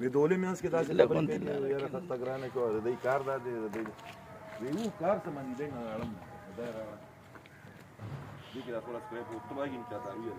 ودولي ميانس کې داسې خبرې کوي یاره خسته ګرانه کو د دې کار دا دی د یو کار څه باندې دی نه اړم دا دې کې راځول سکرپ او ته باندې چاته ویل